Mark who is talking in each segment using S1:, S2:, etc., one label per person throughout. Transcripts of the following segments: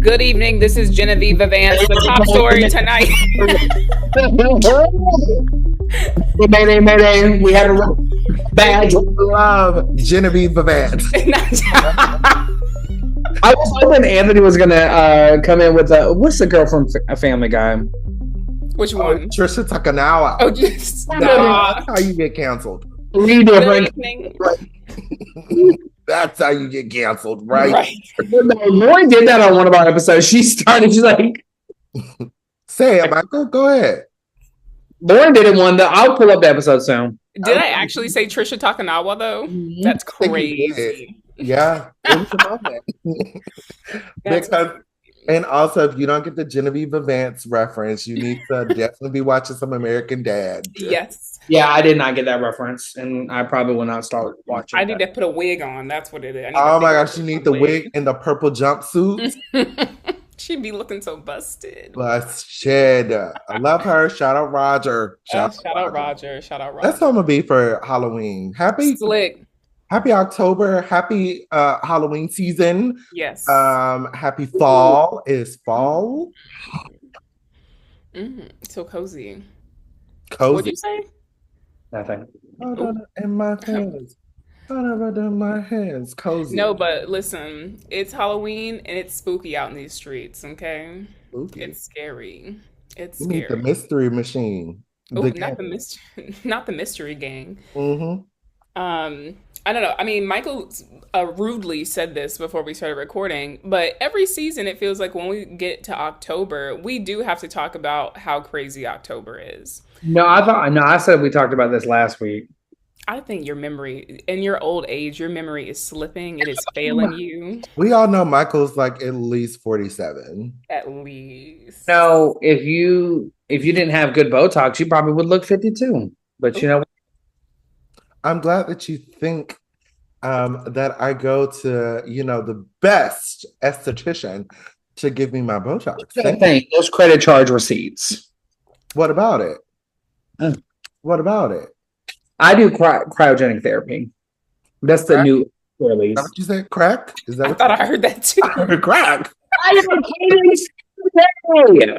S1: Good evening. This is Genevieve Vance. The top story tonight.
S2: Mayday, mayday. We had a bad.
S3: Love Genevieve Vance.
S2: I was hoping Anthony was gonna come in with what's the girl from Family Guy?
S1: Which one?
S3: Trisha Takanawa.
S1: Oh, just stop.
S3: That's how you get canceled.
S2: Three different.
S3: That's how you get canceled, right?
S2: Roy did that on one of our episodes. She's like,
S3: say it, Michael. Go ahead.
S2: Lauren did it one. I'll pull up the episode soon.
S1: Did I actually say Trisha Takanawa though?
S2: Mm-hmm.
S1: That's crazy.
S3: Yeah. Because, and also, if you don't get the Genevieve Vance reference, you need to definitely be watching some American Dad.
S1: Yes.
S2: Yeah, I did not get that reference, and I probably will not start watching.
S1: I need to put a wig on. That's what it is.
S3: Oh my gosh, you need the wig and the purple jumpsuit.
S1: She'd be looking so busted.
S3: Busted. I love her. Shout out Roger.
S1: Shout out Roger. Shout out Roger.
S3: That's what I'm gonna be for Halloween. Happy October. Happy Halloween season.
S1: Yes.
S3: Happy fall. Is fall.
S1: So cozy.
S3: Cozy.
S1: What'd you say?
S2: Nothing.
S3: In my hands. In my hands. Cozy.
S1: No, but listen, it's Halloween and it's spooky out in these streets, okay?
S3: Spooky.
S1: It's scary. It's
S3: you
S1: scary.
S3: Need the mystery machine.
S1: Not the mystery gang.
S3: Mm-hmm.
S1: I don't know. I mean, Michael rudely said this before we started recording, but every season it feels like when we get to October, we do have to talk about how crazy October is.
S2: I said we talked about this last week.
S1: I think your memory, in your old age, your memory is slipping. It is failing you.
S3: We all know Michael's like at least 47.
S1: At least.
S2: No, if you didn't have good Botox, you probably would look 52. But you know,
S3: I'm glad that you think that I go to, the best esthetician to give me my Botox.
S2: Thank those credit charge receipts.
S3: What about it? What about it?
S2: I do cryogenic therapy. That's the new release.
S3: What you said? Crack? Is that?
S1: I thought I heard that too.
S3: Crack.
S2: Yeah.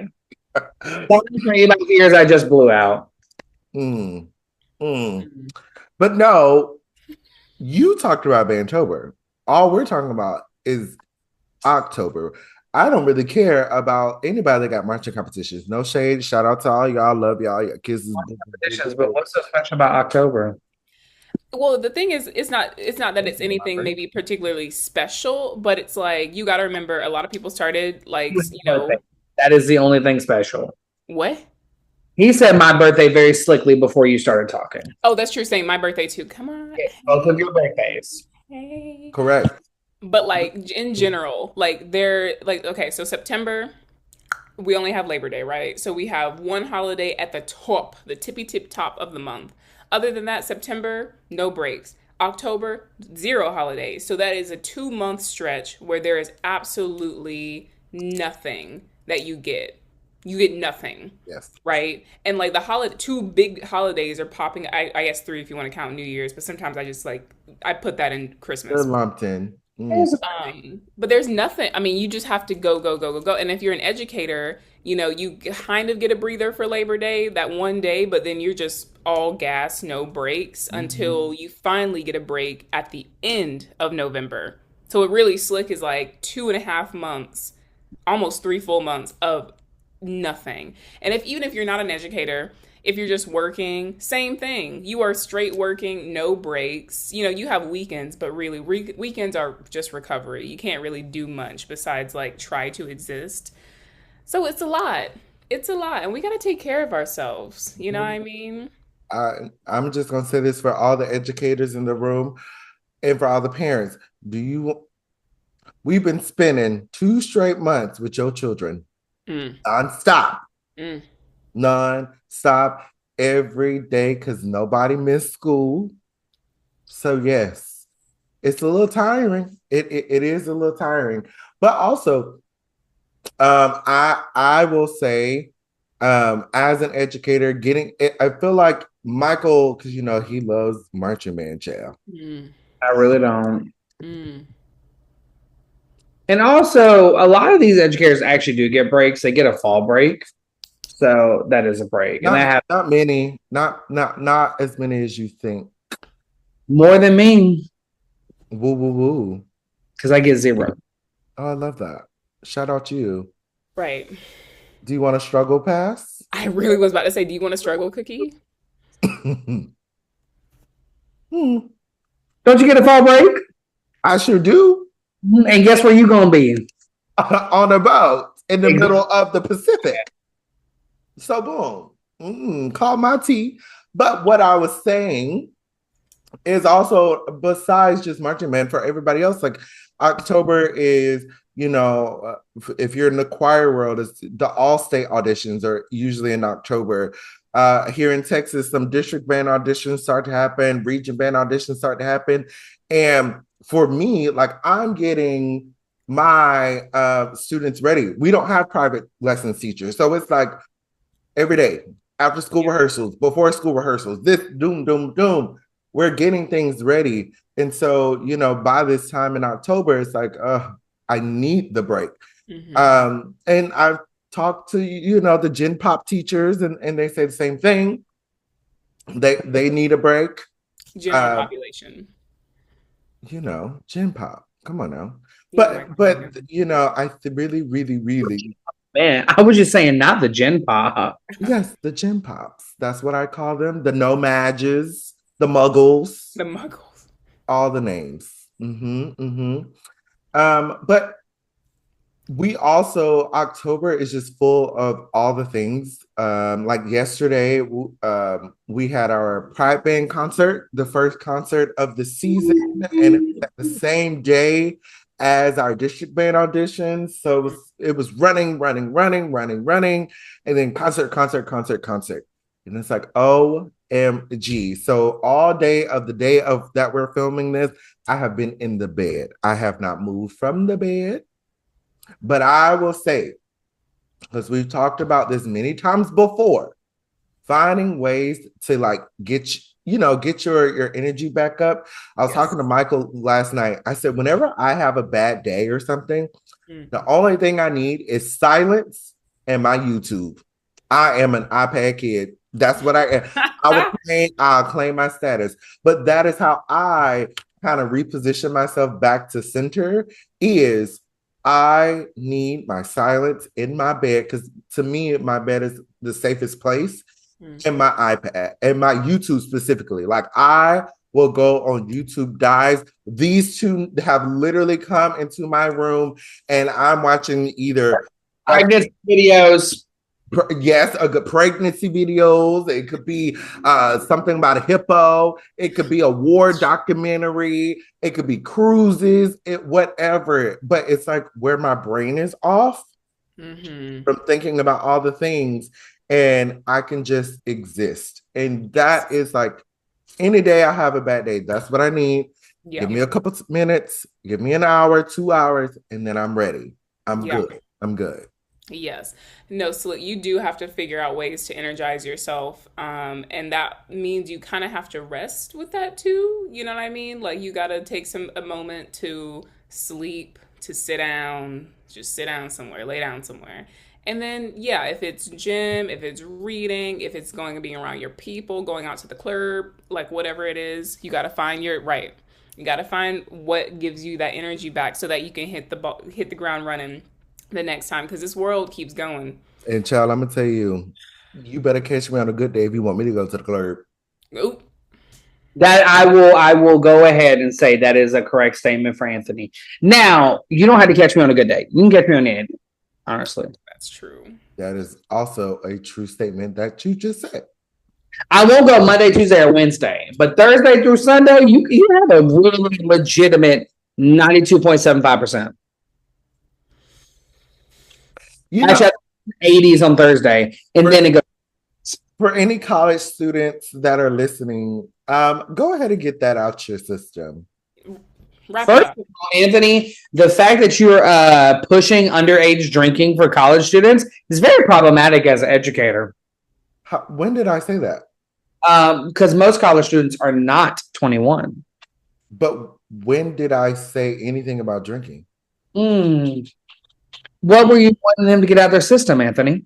S2: 23 years I just blew out.
S3: But no, you talked about Bantober. All we're talking about is October. I don't really care about anybody that got marching competitions. No shade. Shout out to all y'all. Love y'all. Your kisses.
S2: Competitions, but what's so special about October?
S1: Well, the thing is, it's not that it's anything maybe particularly special, but it's like, you got to remember, a lot of people started
S2: That is the only thing special.
S1: What?
S2: He said my birthday very slickly before you started talking.
S1: Oh, that's true. Saying my birthday too. Come on.
S2: Both of your birthdays.
S1: Hey.
S3: Correct.
S1: But like in general, like they're like, okay, so September, we only have Labor Day, right? So we have one holiday at the top, the tippy tip top of the month. Other than that, September, no breaks. October, 0 holidays. So that is a 2-month stretch where there is absolutely nothing that you get. You get nothing.
S3: Yes.
S1: Right? And like the 2 big holidays are popping. I guess 3 if you want to count New Year's, but sometimes I put that in Christmas.
S3: They're lumped in.
S1: But there's nothing. I mean, you just have to go. And if you're an educator, you kind of get a breather for Labor Day, that one day, but then you're just all gas, no breaks until you finally get a break at the end of November. So what really slick is like 2.5 months, almost 3 full months of nothing. And even if you're not an educator, if you're just working, same thing. You are straight working, no breaks. You have weekends, but really weekends are just recovery. You can't really do much besides like try to exist. So it's a lot. It's a lot. And we got to take care of ourselves. You know what I mean?
S3: I'm just going to say this for all the educators in the room and for all the parents. We've been spending 2 straight months with your children. Non-stop. Non-stop every day because nobody missed school. So yes, it's a little tiring. It is a little tiring. But also, I will say, as an educator, I feel like Michael, because he loves Marching Band Child.
S2: I really don't. And also, a lot of these educators actually do get breaks. They get a fall break. So that is a break. And
S3: Not
S2: I have
S3: not many, not as many as you think.
S2: more than me
S3: Woo woo woo.
S2: because I get zero.
S3: Oh, I love that. Shout out to you.
S1: Right.
S3: Do you want a struggle pass?
S1: I really was about to say, do you want a struggle cookie?
S3: Hmm,
S2: Don't you get a fall break?
S3: I sure do.
S2: And guess where you gonna be?
S3: On a boat in the
S2: Exactly.
S3: middle of the Pacific. So boom. Call my tea. But what I was saying is also besides just marching band for everybody else, like October is, if you're in the choir world, it's the all-state auditions are usually in October. Here in Texas, some district band auditions start to happen, region band auditions start to happen. And for me, like I'm getting my students ready. We don't have private lessons teachers. So it's like every day, after school
S1: Yeah.
S3: rehearsals, before school rehearsals, this doom, doom, doom. We're getting things ready. And so, by this time in October, it's like, I need the break.
S1: Mm-hmm.
S3: And I've talked to, the Gen Pop teachers and they say the same thing. They need a break.
S1: General
S3: Uh,
S1: population.
S3: Gen Pop. Come on now.
S1: Yeah, right.
S3: But I really, really, really
S2: Man, I was just saying, not the Gen Pop.
S3: yes, the Gen Pops. That's what I call them. The Nomadges, the Muggles,
S1: The muggles.
S3: all the names. But we also October is just full of all the things. Like yesterday, we had our Pride Band concert, the first concert of the season, and it was at the same day as our district band auditions. So it was running, running, running, running, running, and then concert, concert, concert, concert. And it's like, OMG. So all day of the day of that we're filming this, I have been in the bed. I have not moved from the bed. But I will say, because we've talked about this many times before, finding ways to like get your energy back up. I was
S1: Yes.
S3: talking to Michael last night. I said, whenever I have a bad day or something, the
S1: Mm-hmm.
S3: only thing I need is silence and my YouTube. I am an iPad kid. That's what I am. I'll claim my status. But that is how I kind of reposition myself back to center is I need my silence in my bed because to me, my bed is the safest place and my iPad and my YouTube specifically. Like I will go on YouTube dives. These two have literally come into my room and I'm watching either a
S2: Pregnancy videos.
S3: yes, a good pregnancy videos. It could be something about a hippo. It could be a war documentary. It could be cruises. Whatever. But it's like where my brain is off
S1: Mm-hmm.
S3: from thinking about all the things, and I can just exist. And that is like any day I have a bad day. That's what I need. Give
S1: Yeah.
S3: me a couple minutes. Give me an hour, 2 hours, and then I'm ready. I'm
S1: Yeah.
S3: good. I'm good.
S1: Yes. No, so you do have to figure out ways to energize yourself. And that means you kind of have to rest with that too. You know what I mean? Like you got to take a moment to sleep, to sit down, just sit down somewhere, lay down somewhere. And then, yeah, if it's gym, if it's reading, if it's going to be around your people, going out to the club, like whatever it is, you got to find your right. You got to find what gives you that energy back so that you can hit the ground running the next time because this world keeps going.
S3: And child, I'm gonna tell you, you better catch me on a good day if you want me to go to the club.
S1: Oop.
S2: That I will go ahead and say that is a correct statement for Anthony. Now, you don't have to catch me on a good day. You can catch me on any, honestly.
S1: That's true.
S3: That is also a true statement that you just said.
S2: I won't go Monday, Tuesday, or Wednesday, but Thursday through Sunday, you have a really legitimate 92.75%.
S3: You know,
S2: Actually, 80s on Thursday, and
S3: for,
S2: then it goes.
S3: for any college students that are listening, go ahead and get that out your system.
S1: Wrap it
S2: First
S1: up.
S2: of all, Anthony, the fact that you're pushing underage drinking for college students is very problematic as an educator.
S3: When did I say that?
S2: Because most college students are not 21.
S3: But when did I say anything about drinking?
S2: Mm. What were you wanting them to get out of their system, Anthony?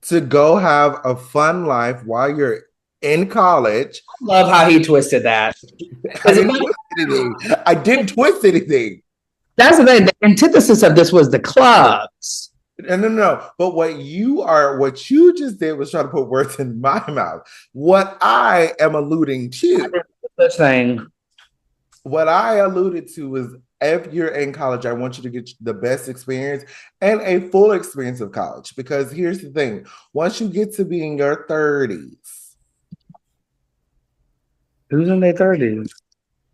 S3: To go have a fun life while you're in college.
S2: Love how he twisted that.
S3: I
S2: Because
S3: didn't twist anything. I didn't twist anything.
S2: that's the thing. The antithesis of this was the clubs.
S3: No, no, no. But what you just did was try to put words in my mouth. What I am alluding to,
S2: Such thing.
S3: what I alluded to was if you're in college, I want you to get the best experience and a full experience of college. Because here's the thing: once you get to be in your 30s,
S2: Who's in their 30s?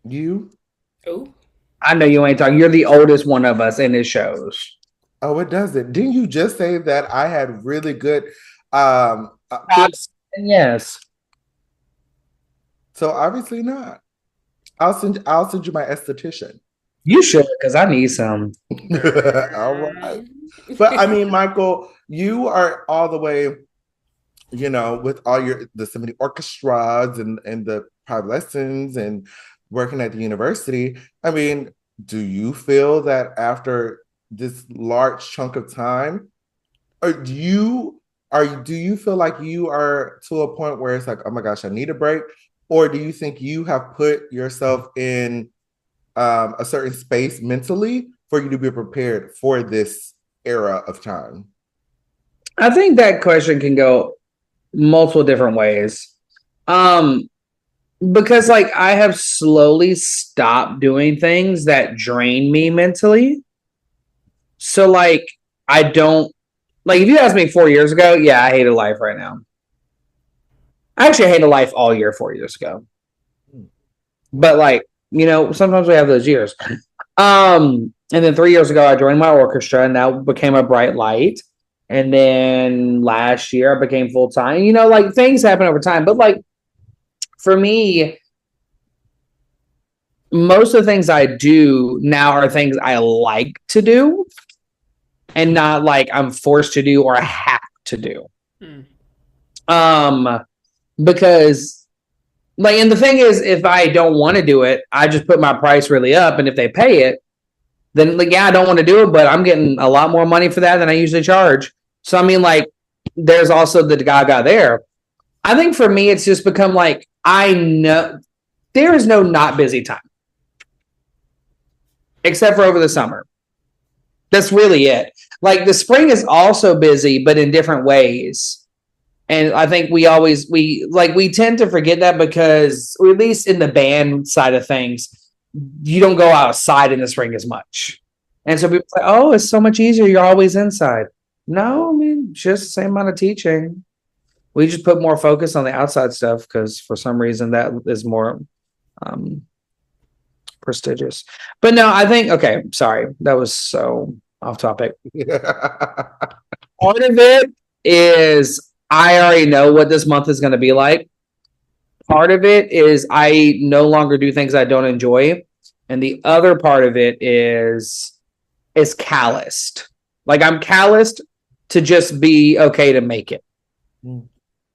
S3: you
S1: Oh,
S2: I know you ain't talking. You're the oldest one of us in his shows.
S3: oh, it doesn't. Didn't you just say that I had really good
S2: Yes.
S3: so obviously not. I'll send you my esthetician.
S2: You should, because I need some.
S3: All right. But I mean, Michael, you are all the way, with all the symphony orchestras and the private lessons and working at the university. I mean, do you feel that after this large chunk of time, or do you feel like you are to a point where it's like, oh my gosh, I need a break? Or do you think you have put yourself in a certain space mentally for you to be prepared for this era of time?
S2: I think that question can go multiple different ways. Um, because like I have slowly stopped doing things that drain me mentally. So like I don't like if you asked me 4 years ago, yeah, I hated life right now. I actually hated life all year 4 years ago. But like, sometimes we have those years. And then 3 years ago I joined my orchestra and that became a bright light. And then last year I became full time. Like things happen over time. But like for me, most of the things I do now are things I like to do and not like I'm forced to do or have to do.
S1: hmm.
S2: Um, because like, and the thing is, if I don't want to do it, I just put my price really up, and if they pay it, then like, yeah, I don't want to do it, but I'm getting a lot more money for that than I usually charge. So I mean, like, there's also the gaga there. I think for me, it's just become like I know there is no not busy time except for over the summer. That's really it. Like the spring is also busy, but in different ways. And I think we tend to forget that because, or at least in the band side of things, you don't go outside in the spring as much. And so people say, oh, it's so much easier. You're always inside. No, I mean, just the same amount of teaching. We just put more focus on the outside stuff because for some reason that is more um, prestigious. But no, I think, okay, sorry. That was so off topic. Part of it is I already know what this month is going to be like. Part of it is I no longer do things I don't enjoy. And the other part of it is calloused. Like I'm calloused to just be okay to make it.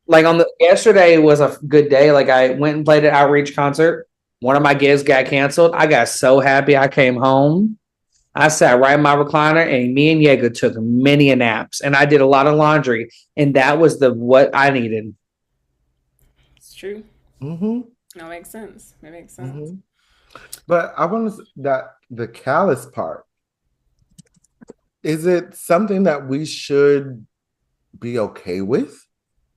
S2: Like yesterday was a good day. Like I went and played an outreach concert. One of my gigs got canceled. I got so happy I came home. I sat right in my recliner and me and Jaeger took many a naps and I did a lot of laundry. And that was what I needed.
S1: It's true.
S3: Mm-hmm.
S1: That makes sense. That makes sense.
S3: Mm-hmm. But I want to that the callous part. Is it something that we should be okay with?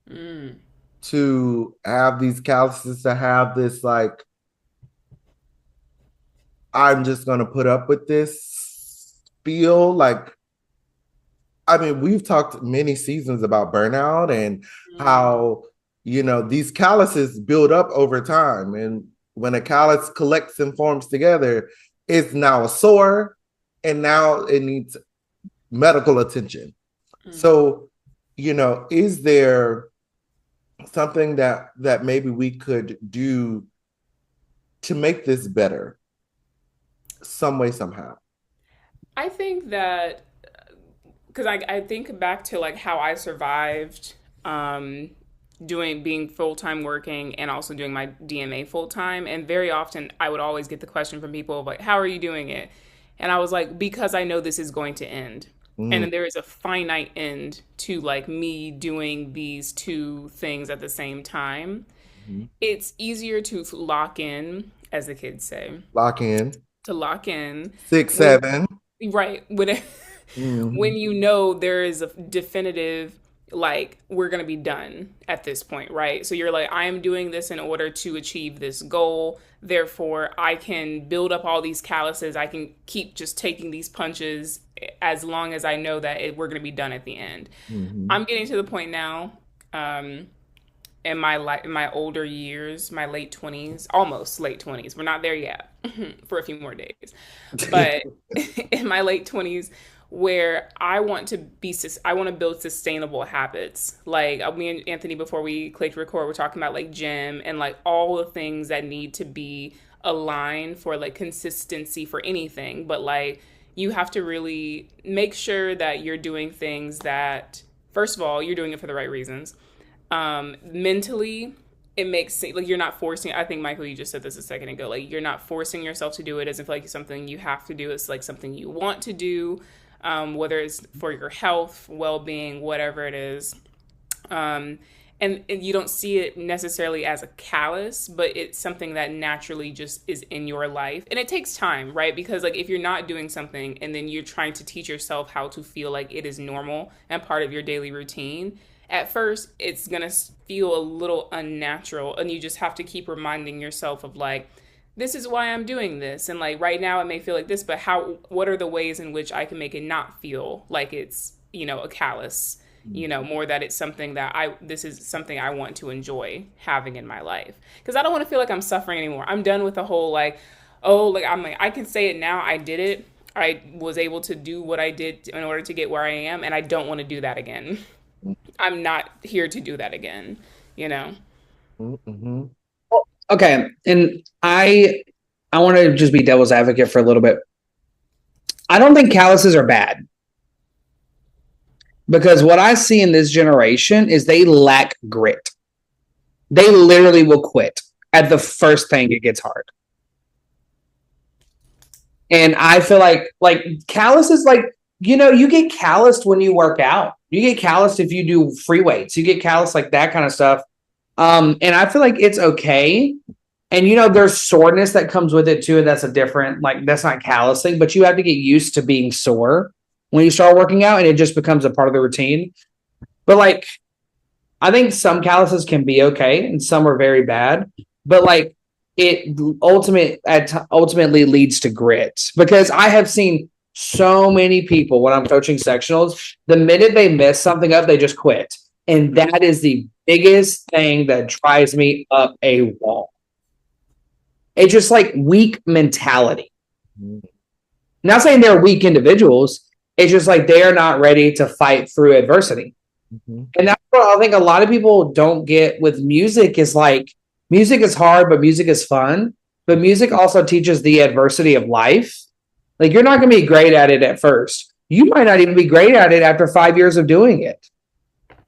S1: Mm.
S3: To have these calluses, to have this like, I'm just gonna put up with this feel like, I mean, we've talked many seasons about burnout and
S1: Mm.
S3: how, these calluses build up over time. And when a callus collects and forms together, it's now a sore and now it needs medical attention.
S1: Mm.
S3: So, is there something that maybe we could do to make this better some way, somehow?
S1: I think that because I think back to like how I survived being full time working and also doing my DMA full time. And very often I would always get the question from people of like, how are you doing it? And I was like, because I know this is going to end. And
S3: Mm-hmm.
S1: then there is a finite end to like me doing these two things at the same time. It's easier to lock in, as the kids say,
S3: Lock in.
S1: to lock in
S3: Six,
S1: when,
S3: seven.
S1: right, when when
S3: Mm-hmm.
S1: you know there is a definitive, like, we're going to be done at this point, right? So you're like, I am doing this in order to achieve this goal. Therefore, I can build up all these calluses. I can keep just taking these punches as long as I know that we're going to be done at the end.
S3: Mm-hmm.
S1: I'm getting to the point now, um, in my older years, my late 20s, almost late 20s. We're not there yet for a few more days. But in my late 20s, where I want to build sustainable habits. Like me and Anthony, before we clicked record, we're talking about like gym and like all the things that need to be aligned for like consistency for anything. But like you have to really make sure that you're doing things that, first of all, you're doing it for the right reasons. Mentally, it makes like you're not forcing. I think Michael, you just said this a second ago. Like you're not forcing yourself to do it. It doesn't feel like it's something you have to do. It's like something you want to do, whether it's for your health, well-being, whatever it is. Um, and you don't see it necessarily as a callous, but it's something that naturally just is in your life. And it takes time, right? Because like if you're not doing something and then you're trying to teach yourself how to feel like it is normal and part of your daily routine, at first it's going to feel a little unnatural, and you just have to keep reminding yourself of like, this is why I'm doing this, and like right now it may feel like this, but how, what are the ways in which I can make it not feel like it's, a callous, more that it's something that this is something I want to enjoy having in my life, because I don't want to feel like I'm suffering anymore. I'm done with the whole like, oh, like I'm like, I can say it now, I did it, I was able to do what I did in order to get where I am, and I don't want to do that again. I'm not here to do that again, you know?
S3: Mm-hmm.
S2: Okay, and I want to just be devil's advocate for a little bit. I don't think calluses are bad because what I see in this generation is they lack grit. They literally will quit at the first thing it gets hard. And I feel like callous is like, you get calloused when you work out. You get calloused if you do free weights. You get calloused like that kind of stuff. And I feel like it's okay. And there's soreness that comes with it too. And that's a different, like, that's not callousing, but you have to get used to being sore when you start working out, and it just becomes a part of the routine. But like, I think some calluses can be okay and some are very bad. But like, it ultimately leads to grit, because I have seen so many people when I'm coaching sectionals, the minute they mess something up, they just quit. And that is the biggest thing that drives me up a wall. It's just like weak mentality. Not saying they're weak individuals. It's just like they are not ready to fight through adversity.
S3: Mm-hmm.
S2: And that's what I think a lot of people don't get with music is like, music is hard, but music is fun. But music also teaches the adversity of life. Like you're not going to be great at it at first. You might not even be great at it after 5 years of doing it.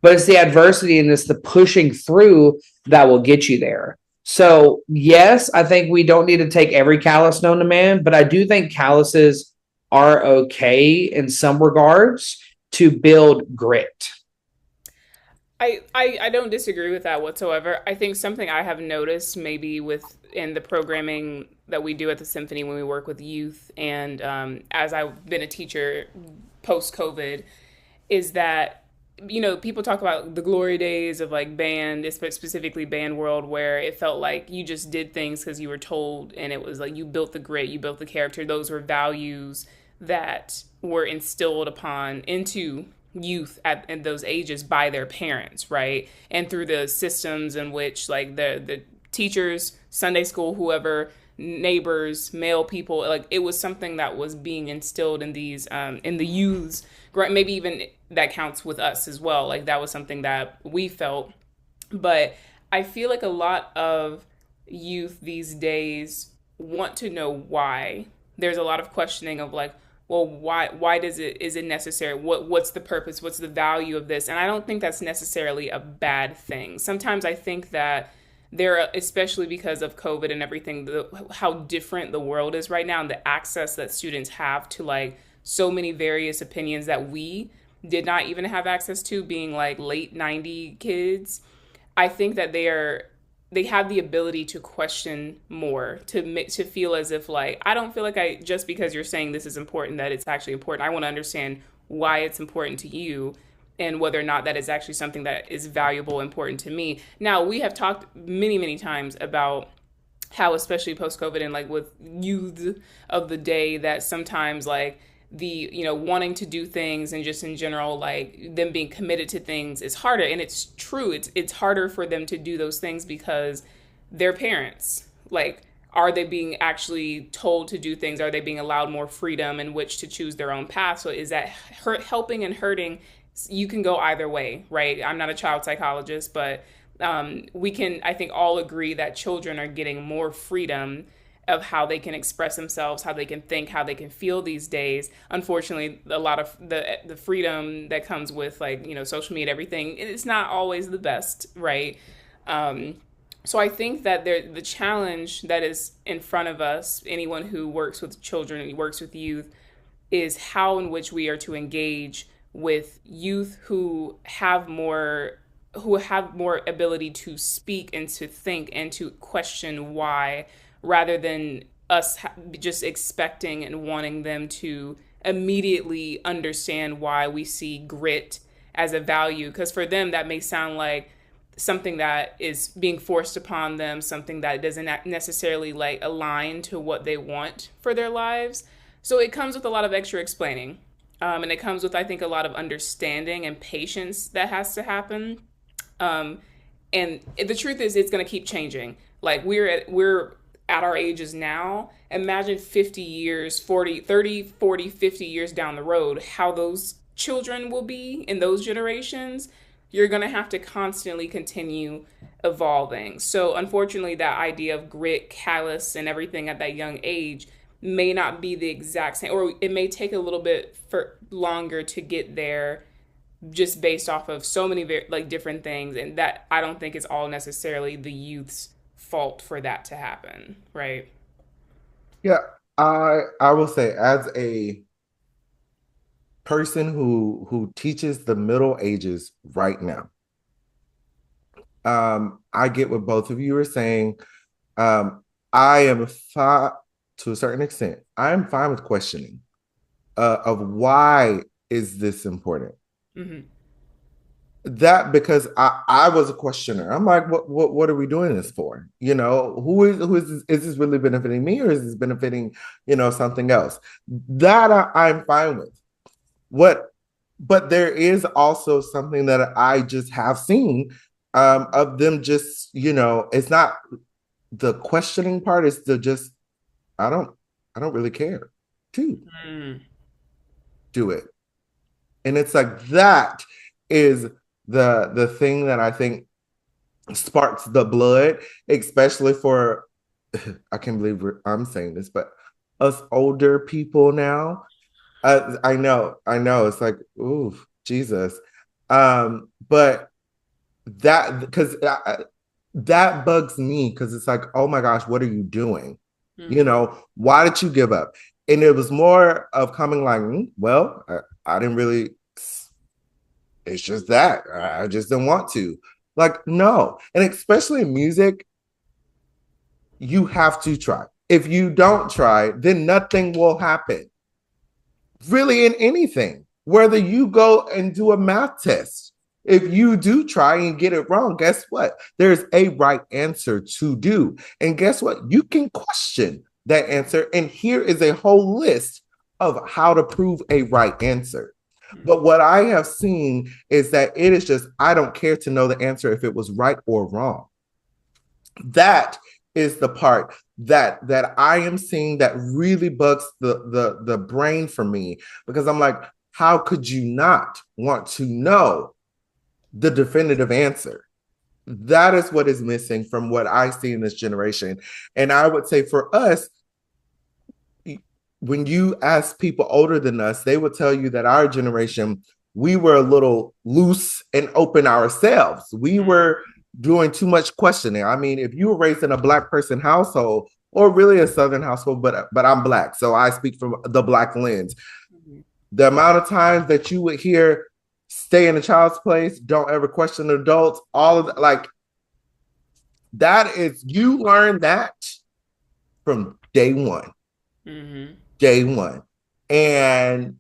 S2: But it's the adversity and it's the pushing through that will get you there. So yes, I think we don't need to take every callus known to man, but I do think calluses are okay in some regards to build grit.
S1: I don't disagree with that whatsoever. I think something I have noticed maybe in the programming that we do at the symphony when we work with youth, and as I've been a teacher post COVID, is that people talk about the glory days of like band, specifically band world, where it felt like you just did things because you were told, and it was like you built the grit, you built the character. Those were values that were instilled upon into youth at those ages by their parents, right? And through the systems in which like the teachers, Sunday school, whoever, neighbors, male people, like it was something that was being instilled in these in the youths. Maybe even that counts with us as well. Like that was something that we felt. But I feel like a lot of youth these days want to know why. There's a lot of questioning of like, well, why is it necessary? What's the purpose? What's the value of this? And I don't think that's necessarily a bad thing. Sometimes I think that there, especially because of COVID and everything, how different the world is right now, and the access that students have to like so many various opinions that we did not even have access to, being like late 90 kids. I think that they have the ability to question more, to feel as if like, I don't feel like I, just because you're saying this is important, that it's actually important. I want to understand why it's important to you, and whether or not that is actually something that is valuable, important to me. Now, we have talked many, many times about how, especially post COVID and like with youth of the day, that sometimes like the, wanting to do things and just in general, like them being committed to things is harder. And it's true. It's harder for them to do those things because their parents, like, are they being actually told to do things? Are they being allowed more freedom in which to choose their own path? So is that helping and hurting? You can go either way, right? I'm not a child psychologist, but we can, I think, all agree that children are getting more freedom of how they can express themselves, how they can think, how they can feel these days. Unfortunately, a lot of the freedom that comes with, like, social media, everything, it's not always the best, right? So I think that the challenge that is in front of us, anyone who works with children, works with youth, is how in which we are to engage with youth who have more ability to speak and to think and to question why, rather than us just expecting and wanting them to immediately understand why we see grit as a value. Because for them, that may sound like something that is being forced upon them, something that doesn't necessarily like align to what they want for their lives. So it comes with a lot of extra explaining. And it comes with, I think, a lot of understanding and patience that has to happen. And the truth is, it's going to keep changing. Like, we're at our ages now. Imagine 50 years, 40, 30, 40, 50 years down the road, how those children will be in those generations. You're going to have to constantly continue evolving. So unfortunately, that idea of grit, callous, and everything at that young age may not be the exact same, or it may take a little bit for longer to get there, just based off of so many like different things. And that, I don't think, is all necessarily the youth's fault for that to happen, right?
S3: Yeah, I will say, as a person who teaches the Middle Ages right now, I get what both of you are saying. I am fine to a certain extent. I am fine with questioning of why is this important.
S1: Mm-hmm.
S3: That, because I was a questioner. I'm like, what are we doing this for? Who is this really benefiting me, or is this benefiting, something else? That I'm fine with. But there is also something that I just have seen of them just, it's not the questioning part, it's the just, I don't really care to do it. And it's like, that is the thing that I think sparks the blood, especially for, I can't believe I'm saying this, but us older people now. I know, it's like, ooh, Jesus. But that, because that bugs me, because it's like, oh my gosh, what are you doing?
S1: Mm-hmm.
S3: Why did you give up? And it was more of coming like, well, I didn't really, it's just that I just didn't want to. Like, no. And especially in music, you have to try. If you don't try, then nothing will happen. Really, in anything, whether you go and do a math test, if you do try and get it wrong, guess what? There's a right answer to do. And guess what? You can question that answer. And here is a whole list of how to prove a right answer. But what I have seen is that it is just, I don't care to know the answer if it was right or wrong. That is the part that I am seeing that really bugs the brain for me, because I'm like, how could you not want to know the definitive answer? That is what is missing from what I see in this generation. And I would say for us, when you ask people older than us, they will tell you that our generation, we were a little loose and open ourselves. We were doing too much questioning. I mean, if you were raised in a Black person household or really a Southern household, but I'm Black, so I speak from the Black lens. Mm-hmm. The amount of times that you would hear, stay in a child's place, don't ever question adults, all of that, like, that is, you learn that from day one. Mm-hmm. Day one. And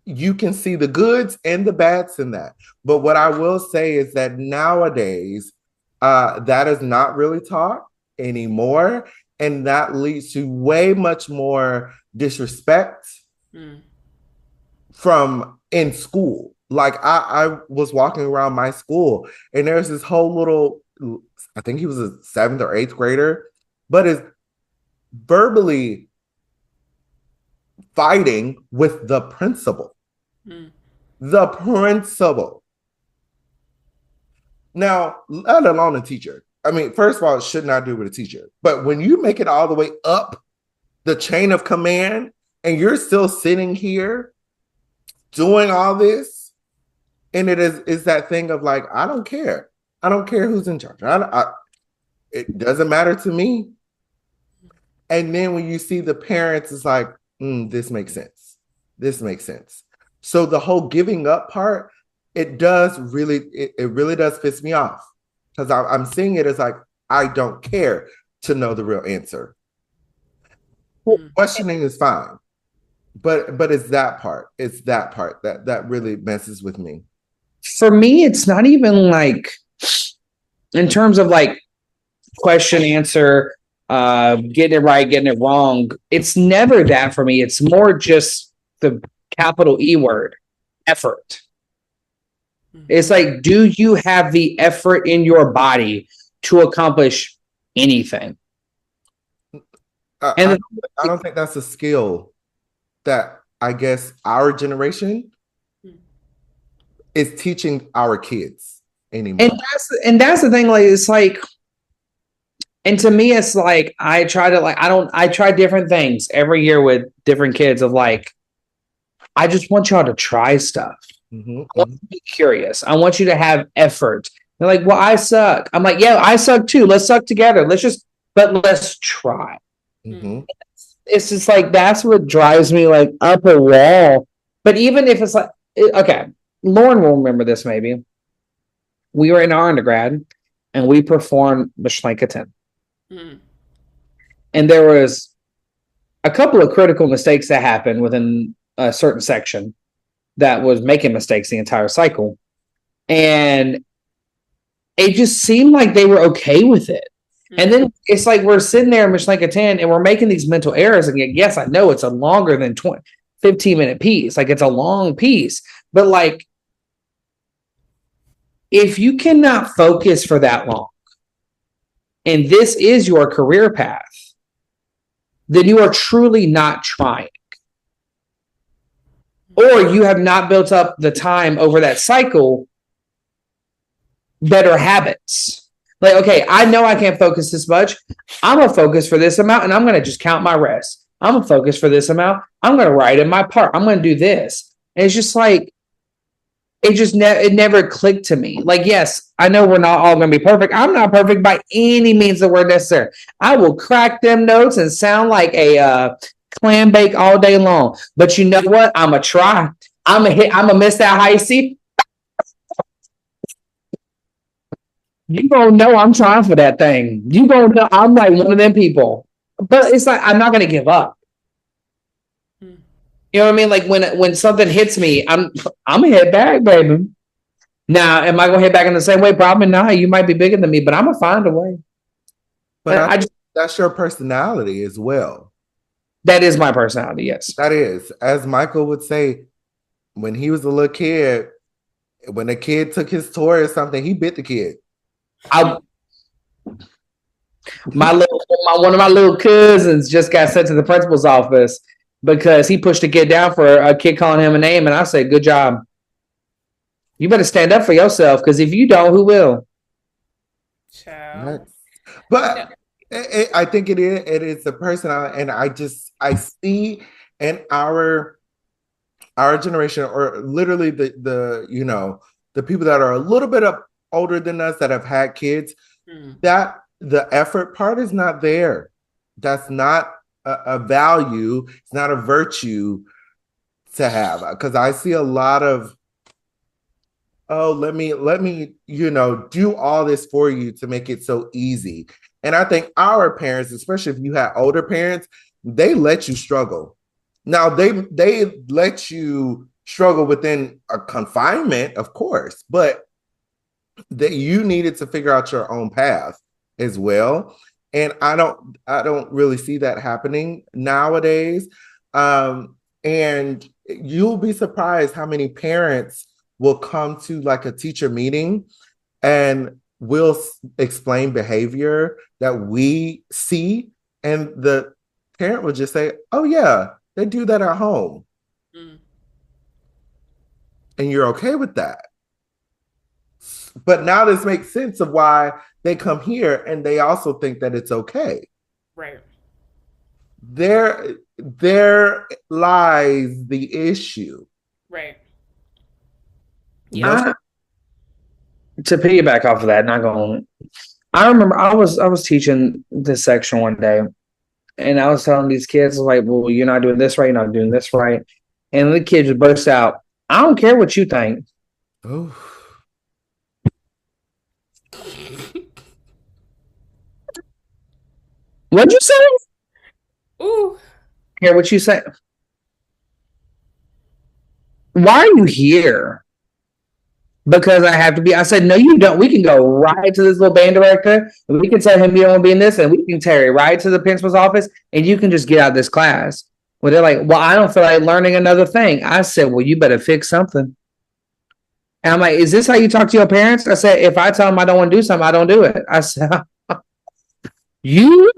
S3: you can see the goods and the bads in that. But what I will say is that nowadays, that is not really taught anymore. And that leads to way much more disrespect from in school. Like I was walking around my school and there's this whole little, I think he was a 7th or 8th grader, but is verbally fighting with the principal. The principal. Now, let alone a teacher. I mean, first of all, it should not do with a teacher. But when you make it all the way up the chain of command and you're still sitting here doing all this, and it is that thing of like, I don't care. I don't care who's in charge. It doesn't matter to me. And then when you see the parents, it's like, this makes sense. This makes sense. So the whole giving up part, it really does piss me off because I'm seeing it as like, I don't care to know the real answer. Questioning is fine, but it's that part. It's that part that really messes with me.
S2: For me, it's not even like in terms of like question, answer, getting it right, getting it wrong. It's never that for me. It's more just the capital E word, effort. It's like, do you have the effort in your body to accomplish anything?
S3: I don't think that's a skill that I guess our generation is teaching our kids anymore.
S2: And that's the thing. Like, it's like, and to me, it's like, I try different things every year with different kids of like, I just want y'all to try stuff. Mm-hmm. I want you to be curious. I want you to have effort. They're like, well, I suck. I'm like, yeah, I suck too. Let's suck together. Let's try. Mm-hmm. It's just like, that's what drives me like up a wall. But even if it's like, okay, Lauren will remember this maybe. We were in our undergrad and we performed Mishlanka 10. Mm. And there was a couple of critical mistakes that happened within a certain section that was making mistakes the entire cycle. And it just seemed like they were okay with it. Mm-hmm. And then it's like we're sitting there in Mishlanka 10 and we're making these mental errors. And yes, I know it's a longer than 15-minute piece. Like, it's a long piece. But like, if you cannot focus for that long, and this is your career path, then you are truly not trying. Or you have not built up the time over that cycle, better habits. Like, okay, I know I can't focus this much. I'm going to focus for this amount, and I'm going to just count my rest. I'm going to focus for this amount. I'm going to write in my part. I'm going to do this. And it's just like, it never clicked to me. Like, yes, I know we're not all going to be perfect. I'm not perfect by any means the word necessary. I will crack them notes and sound like a clam bake all day long. But you know what? I'm going to try. I'm going to miss that high C. You don't know I'm trying for that thing. You don't know I'm like one of them people. But it's like, I'm not going to give up. You know what I mean? Like when something hits me, I'm gonna hit back, baby. Now, am I gonna hit back in the same way? Probably not. You might be bigger than me, but I'm gonna find a way.
S3: But that's your personality as well.
S2: That is my personality, yes.
S3: That is. As Michael would say, when he was a little kid, when a kid took his toy or something, he bit the kid.
S2: One of my little cousins just got sent to the principal's office because he pushed a kid down for a kid calling him a name, and I said, good job. You better stand up for yourself, because if you don't, who will?
S3: Child. But I think it is the person, and I see in our generation, or literally the people that are a little bit older than us that have had kids,
S1: Mm.
S3: that the effort part is not there. That's not a value. It's not a virtue to have, because I see a lot of, oh, let me do all this for you to make it so easy. And I think our parents, especially if you had older parents, they let you struggle. Now they let you struggle within a confinement, of course, but that you needed to figure out your own path as well. And I don't really see that happening nowadays. And you'll be surprised how many parents will come to like a teacher meeting and will explain behavior that we see, and the parent will just say, oh yeah, they do that at home,
S1: Mm.
S3: and you're okay with that. But now this makes sense of why they come here and they also think that it's okay.
S1: Right.
S3: There lies the issue.
S1: Right. Yeah.
S3: No.
S2: To piggyback off of that, not going. I remember I was teaching this section one day, and I was telling these kids like, "Well, you're not doing this right. You're not doing this right," and the kids just burst out. I don't care what you think.
S3: Oh.
S2: What'd you say?
S1: Ooh.
S2: Care what you say? Why are you here? Because I have to be. I said, no, you don't. We can go right to this little band director, and we can tell him you don't want to be in this, and we can carry right to the principal's office, and you can just get out of this class. Well, they're like, well, I don't feel like learning another thing. I said, well, you better fix something. And I'm like, is this how you talk to your parents? I said, if I tell them I don't want to do something, I don't do it. I said, you,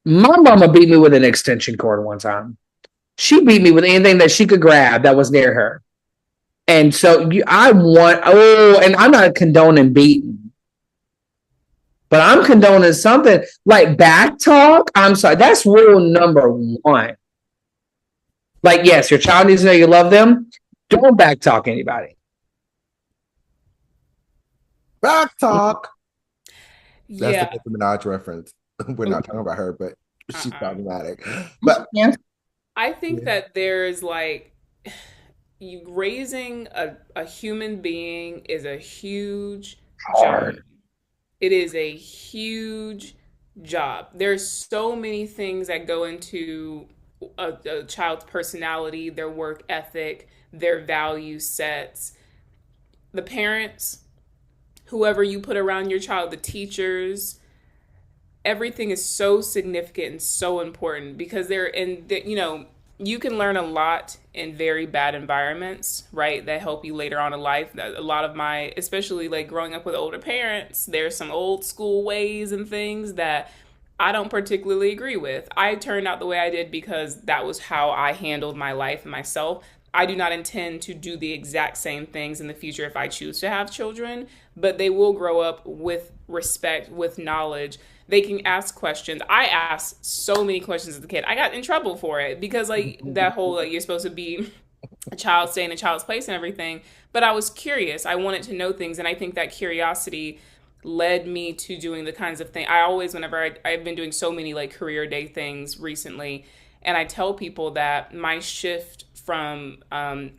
S2: my mama beat me with an extension cord one time. She beat me with anything that she could grab that was near her. And so and I'm not condoning beating, but I'm condoning something like back talk. I'm sorry. That's rule number one. Like, yes, your child needs to know you love them. Don't back talk anybody.
S3: Back talk. That's the
S1: Yeah.
S3: Nicki Minaj reference. We're not talking about her, but she's
S1: Uh-uh.
S3: problematic. But
S1: I think
S3: yeah.
S1: that there's like you raising a human being is a huge job.
S2: Hard.
S1: It is a huge job. There's so many things that go into a child's personality, their work ethic, their value sets. The parents, whoever you put around your child, the teachers, everything is so significant and so important because they're in the, you can learn a lot in very bad environments, right? That help you later on in life. A lot of my, especially like growing up with older parents, there's some old school ways and things that I don't particularly agree with. I turned out the way I did because that was how I handled my life and myself. I do not intend to do the exact same things in the future if I choose to have children, but they will grow up with respect, with knowledge. They can ask questions. I asked so many questions as a kid. I got in trouble for it because like that whole like you're supposed to be a child, stay in a child's place and everything. But I was curious. I wanted to know things, and I think that curiosity led me to doing the kinds of things I always whenever I've been doing so many like career day things recently, and I tell people that my shift from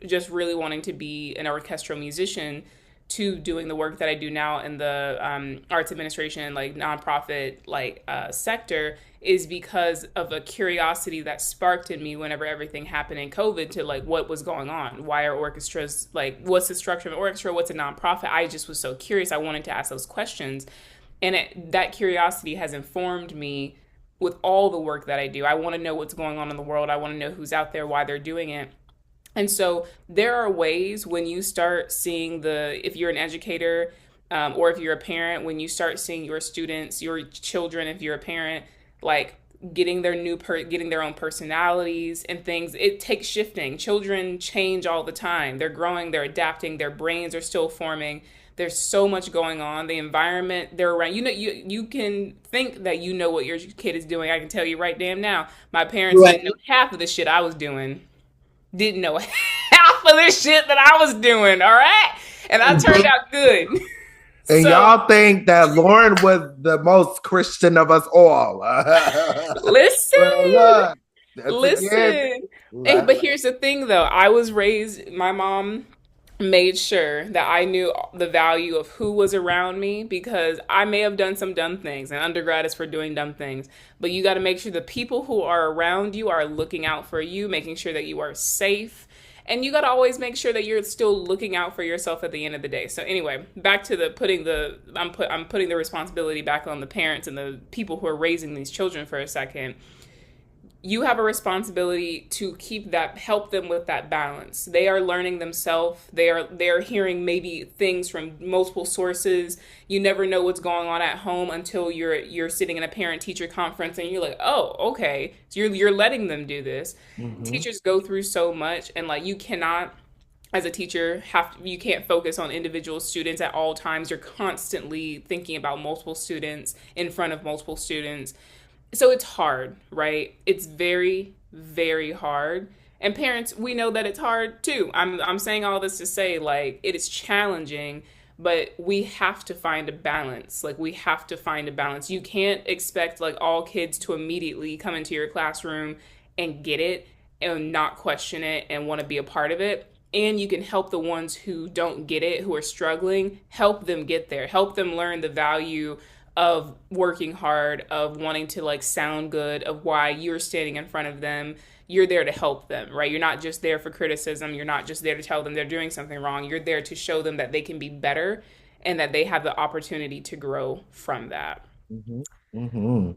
S1: just really wanting to be an orchestral musician to doing the work that I do now in the arts administration, like nonprofit, like sector, is because of a curiosity that sparked in me whenever everything happened in COVID to like what was going on. Why are orchestras like? What's the structure of an orchestra? What's a nonprofit? I just was so curious. I wanted to ask those questions, and that curiosity has informed me with all the work that I do. I want to know what's going on in the world. I want to know who's out there, why they're doing it. And so there are ways when you start seeing if you're an educator or if you're a parent, when you start seeing your students, your children, if you're a parent, like getting their own personalities and things, it takes shifting. Children change all the time. They're growing, they're adapting, their brains are still forming. There's so much going on. The environment they're around. You can think that you know what your kid is doing. I can tell you right damn now. My parents
S2: Right.
S1: didn't know half of the shit I was doing. Didn't know half of this shit that I was doing, all right? And that turned out good.
S3: And
S1: So
S3: y'all think that Lauren was the most Christian of us all. Well,
S1: listen,
S3: look, that's again.
S1: listen. But here's the thing, though. I was raised. My mom made sure that I knew the value of who was around me because I may have done some dumb things, and undergrad is for doing dumb things. But you got to make sure the people who are around you are looking out for you, making sure that you are safe. And you got to always make sure that you're still looking out for yourself at the end of the day. So anyway, back to the I'm putting the responsibility back on the parents and the people who are raising these children for a second. You have a responsibility to help them with that balance. They are learning themselves. They're hearing maybe things from multiple sources. You never know what's going on at home until you're sitting in a parent teacher conference and you're like, oh, okay. So you're letting them do this. Mm-hmm. Teachers go through so much, and like you cannot, as a teacher, you can't focus on individual students at all times. You're constantly thinking about multiple students in front of multiple students. So it's hard, right? It's very, very hard. And parents, we know that it's hard too. I'm saying all this to say, like, it is challenging, but we have to find a balance. Like, we have to find a balance. You can't expect, like, all kids to immediately come into your classroom and get it and not question it and want to be a part of it. And you can help the ones who don't get it, who are struggling, help them get there. Help them learn the value of working hard, of wanting to like sound good, of why you're standing in front of them. You're there to help them, right? You're not just there for criticism. You're not just there to tell them they're doing something wrong. You're there to show them that they can be better and that they have the opportunity to grow from that.
S2: Mm-hmm. Mm-hmm.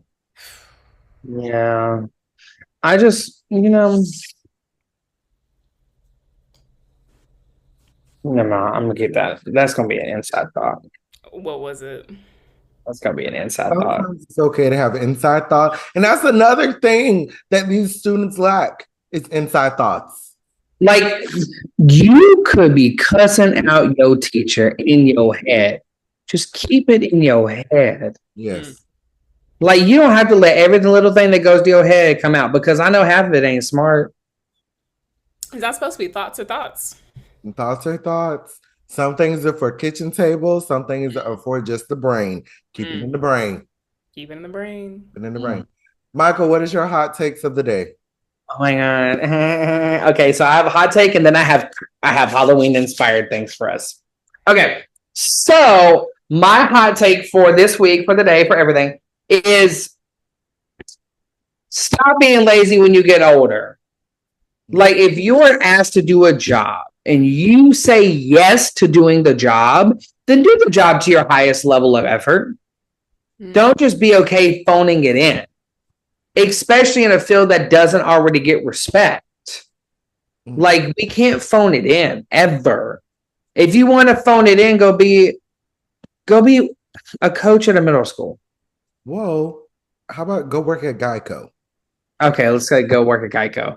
S2: Yeah. I just, never mind. I'm going to keep that. That's going to be an inside thought.
S1: What was it?
S2: That's going to be an inside thought.
S3: It's okay to have an inside thought. And that's another thing that these students lack is inside thoughts.
S2: Like, you could be cussing out your teacher in your head. Just keep it in your head.
S3: Yes.
S2: Like, you don't have to let every little thing that goes to your head come out, because I know half of it ain't smart.
S1: Is that supposed to be thoughts or thoughts?
S3: And thoughts are thoughts. Some things are for kitchen tables. Some things are for just the brain. Keep it in the brain.
S1: Keep it in the brain.
S3: Keep it in the brain. Michael, what is your hot takes of the day?
S2: Oh my God. Okay, so I have a hot take, and then I have Halloween inspired things for us. Okay, so my hot take for this week, for the day, for everything is stop being lazy when you get older. Like, if you are asked to do a job and you say yes to doing the job, then do the job to your highest level of effort. Don't just be okay phoning it in, especially in a field that doesn't already get respect. Like, we can't phone it in ever. If you want to phone it in, go be a coach at a middle school.
S3: Whoa. How about go work at Geico?
S2: Okay, let's go work at Geico.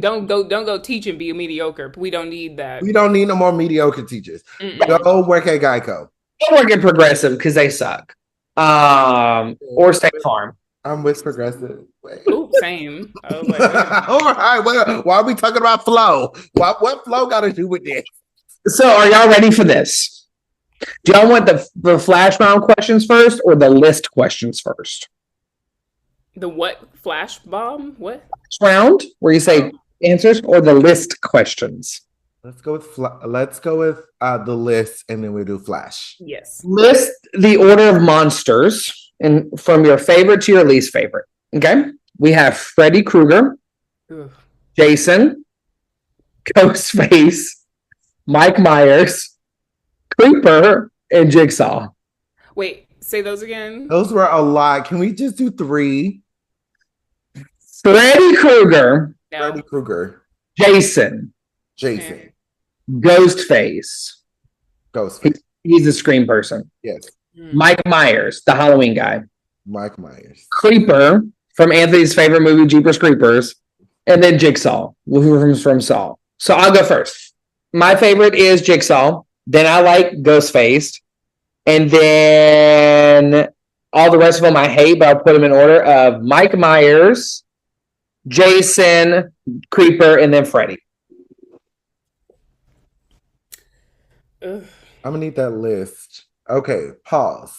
S1: Don't go teach and be mediocre. We don't need that.
S3: We don't need no more mediocre teachers. Go work at Geico.
S2: Go work at Progressive because they suck. Or State Farm.
S3: I'm with Progressive.
S1: Ooh, same.
S3: All right. Why are we talking about flow? What flow got to do with this?
S2: So, are y'all ready for this? Do y'all want the flash round questions first or the list questions first?
S1: The what? Flash bomb? What?
S2: Round where you say answers, or the list questions?
S3: Let's go with the list, and then we do flash.
S1: Yes.
S2: List the order of monsters and from your favorite to your least favorite. Okay. We have Freddy Krueger, Jason, Ghostface, Mike Myers, Creeper, and Jigsaw.
S1: Wait, say those again.
S3: Those were a lot. Can we just do 3?
S2: Freddy Krueger.
S1: No.
S3: Freddy Krueger.
S2: Jason.
S1: Okay.
S2: Ghostface. He's a Scream person.
S3: Yes.
S2: Mike Myers, the Halloween guy.
S3: Mike Myers.
S2: Creeper from Anthony's favorite movie, Jeepers Creepers. And then Jigsaw, who from Saw. So I'll go first. My favorite is Jigsaw. Then I like Ghostface. And then all the rest of them I hate, but I'll put them in order of Mike Myers, Jason, Creeper, and then Freddy.
S1: Ugh.
S3: I'm gonna need that list. Okay, pause.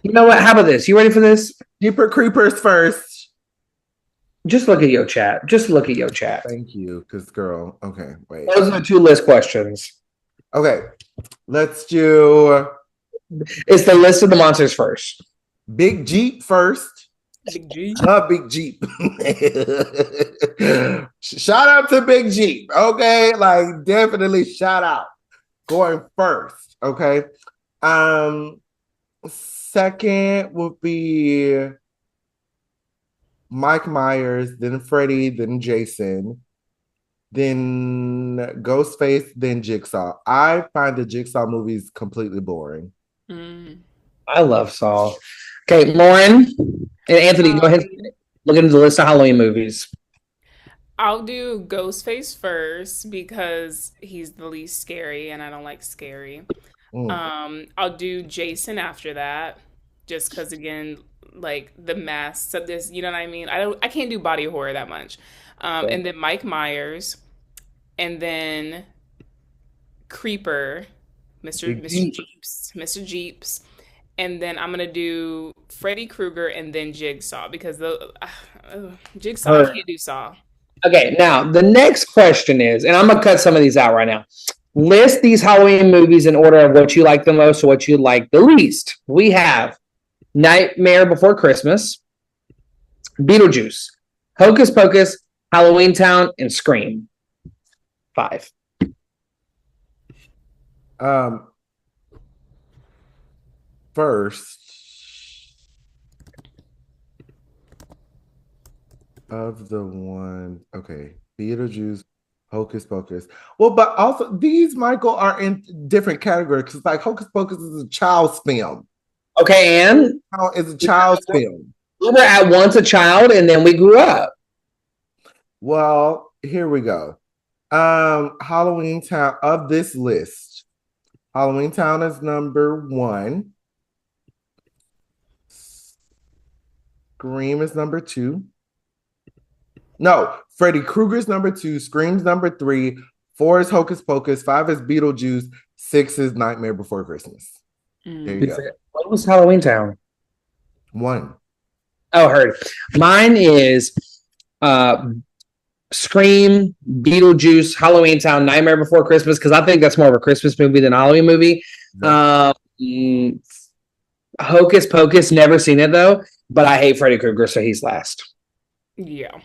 S2: You know what? How about this? You ready for this?
S3: Jeeper Creepers first.
S2: Just look at your chat. Just look at your chat.
S3: Thank you, because girl. Okay, wait.
S2: Those are the two list questions.
S3: Okay, let's do
S2: It's the list of the monsters first.
S3: Big Jeep first.
S1: Big G.
S3: Love Big Jeep. Shout out to Big Jeep. Okay, like definitely shout out. Going first. Okay. Second would be Mike Myers, then Freddy, then Jason, then Ghostface, then Jigsaw. I find the Jigsaw movies completely boring.
S2: I love Saw. Okay, Lauren and Anthony, go ahead. Look into the list of Halloween movies.
S1: I'll do Ghostface first because he's the least scary and I don't like scary. I'll do Jason after that, just because again, like the mask of this, you know what I mean? I can't do body horror that much. And then Mike Myers, and then Creeper, Mr. Jeeps, and then I'm gonna do Freddy Krueger and then Jigsaw because the Jigsaw I can't do Saw.
S2: Okay, now the next question is, and I'm gonna cut some of these out right now. List these Halloween movies in order of what you like the most or what you like the least. We have Nightmare Before Christmas, Beetlejuice, Hocus Pocus, Halloween Town, and Scream. 5.
S3: First of the one, okay, Beetlejuice, Hocus Pocus. Well, but also these, Michael, are in different categories because like Hocus Pocus is a child's film.
S2: Okay, Anne?
S3: It's a child's film.
S2: We were at once a child and then we grew up.
S3: Well, here we go. Halloween Town of this list. Halloween Town is number 1. Scream is number 2. No, Freddy Krueger's number 2, Scream's number 3, 4 is Hocus Pocus, 5 is Beetlejuice, 6 is Nightmare Before Christmas. There you go.
S2: What was Halloween Town?
S3: 1.
S2: Oh, heard. Mine is Scream, Beetlejuice, Halloween Town, Nightmare Before Christmas, because I think that's more of a Christmas movie than a Halloween movie. Hocus Pocus, never seen it though, but I hate Freddy Krueger, so he's last.
S1: Yeah.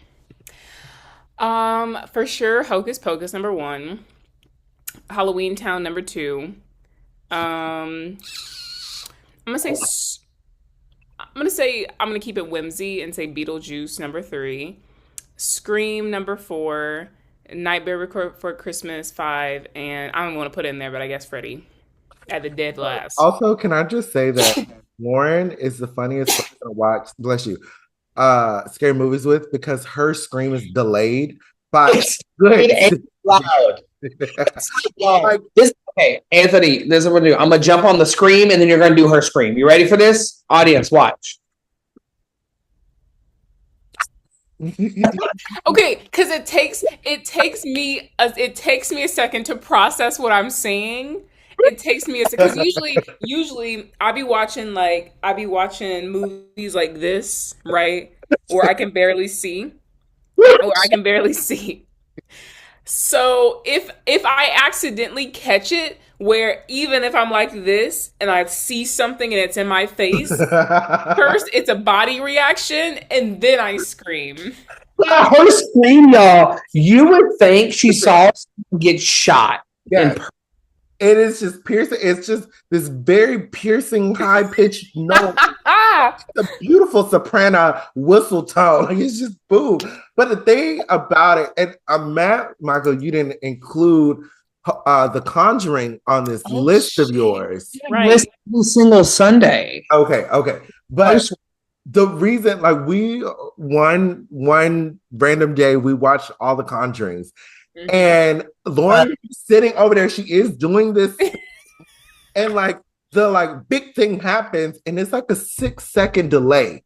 S1: For sure, Hocus Pocus number 1, Halloween Town number 2. I'm gonna keep it whimsy and say Beetlejuice number 3, Scream number 4, Nightmare Before Christmas 5, and I don't want to put it in there, but I guess Freddy at the dead last.
S3: Also, can I just say that Lauren is the funniest person to watch, bless you, scary movies with because her scream is delayed by good
S2: and loud. Like, this, okay, Anthony, this is what I'm gonna do. I'm gonna jump on the scream and then you're gonna do her scream. You ready for this? Audience, watch.
S1: Okay, because it takes me a second to process what I'm saying. It takes me a second because usually I be watching movies like this, right? Where I can barely see. So if I accidentally catch it, where even if I'm like this and I see something and it's in my face, first it's a body reaction and then I scream.
S2: Her scream, y'all. You would think she saw someone get shot.
S3: Yeah. It is just piercing. It's just this very piercing, high-pitched note. It's a beautiful soprano whistle tone. Like, it's just boom. But the thing about it, and I'm mad, Michael, you didn't include The Conjuring on this list of yours.
S2: Right. List every single Sunday.
S3: Okay. But the reason, like, we one random day we watched all The Conjurings. Mm-hmm. And Lauren sitting over there, she is doing this, and like the like big thing happens, and it's like a 6-second delay.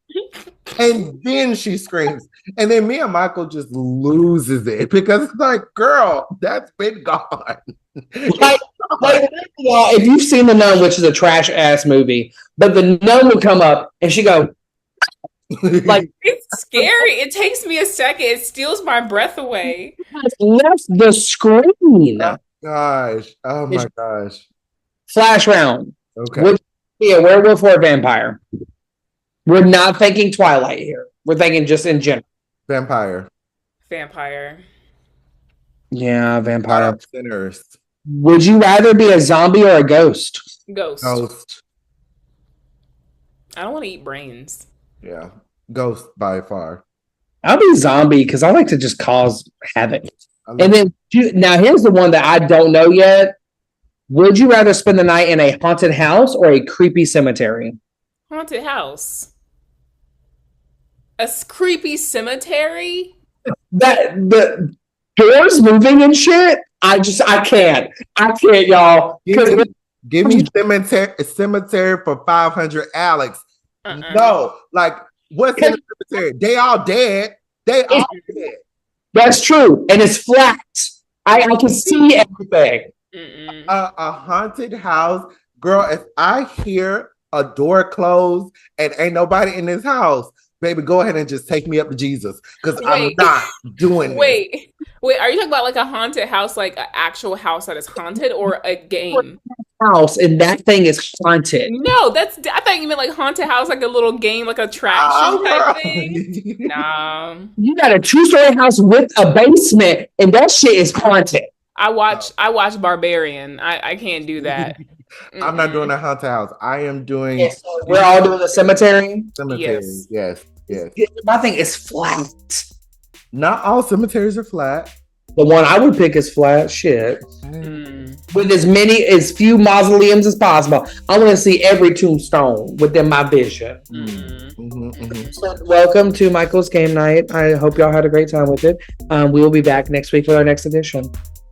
S3: And then she screams. And then me and Michael just loses it because it's like, girl, that's been gone.
S2: Like, if you've seen The Nun, which is a trash ass movie, but the nun would come up and she go, like,
S1: it's scary. It takes me a second. It steals my breath away.
S2: left the screen.
S3: Gosh. Oh my gosh.
S2: Flash round.
S3: Okay.
S2: Would you be a werewolf or a vampire? We're not thinking Twilight here. We're thinking just in general.
S3: Vampire.
S1: Vampire.
S2: Yeah, vampire.
S3: Sinners.
S2: Would you rather be a zombie or a ghost?
S1: Ghost.
S3: Ghost.
S1: I don't want to eat brains.
S3: Yeah. Ghost by far.
S2: I'll be zombie because I like to just cause havoc. And then now here's the one that I don't know yet. Would you rather spend the night in a haunted house or a creepy cemetery?
S1: Haunted house. A creepy cemetery?
S2: That the doors moving and shit. I can't, y'all.
S3: Give me cemetery for 500, Alex. No, like what's in the cemetery? They all dead. They all dead.
S2: That's true, and it's flat. I can see everything.
S3: A haunted house, girl. If I hear a door close and ain't nobody in this house, baby, go ahead and just take me up to Jesus because I'm not doing it.
S1: Wait, are you talking about like a haunted house, like an actual house that is haunted, or a game?
S2: House and that thing is haunted.
S1: No, I thought you meant like haunted house, like a little game, like attraction type thing. Nah.
S2: You got a 2-story house with a basement, and that shit is haunted.
S1: I watch Barbarian. I can't do that.
S3: I'm not doing a haunted house. I am doing.
S2: Yes, we're all doing the cemetery.
S3: Cemetery. Yes.
S2: My thing is flat.
S3: Not all cemeteries are flat.
S2: The one I would pick is flat. Shit. With as few mausoleums as possible. I want to see every tombstone within my vision. So welcome to Michael's Game Night. I hope y'all had a great time with it. We will be back next week with our next edition.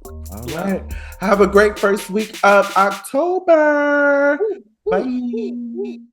S3: All right. Have a great first week of October. Bye.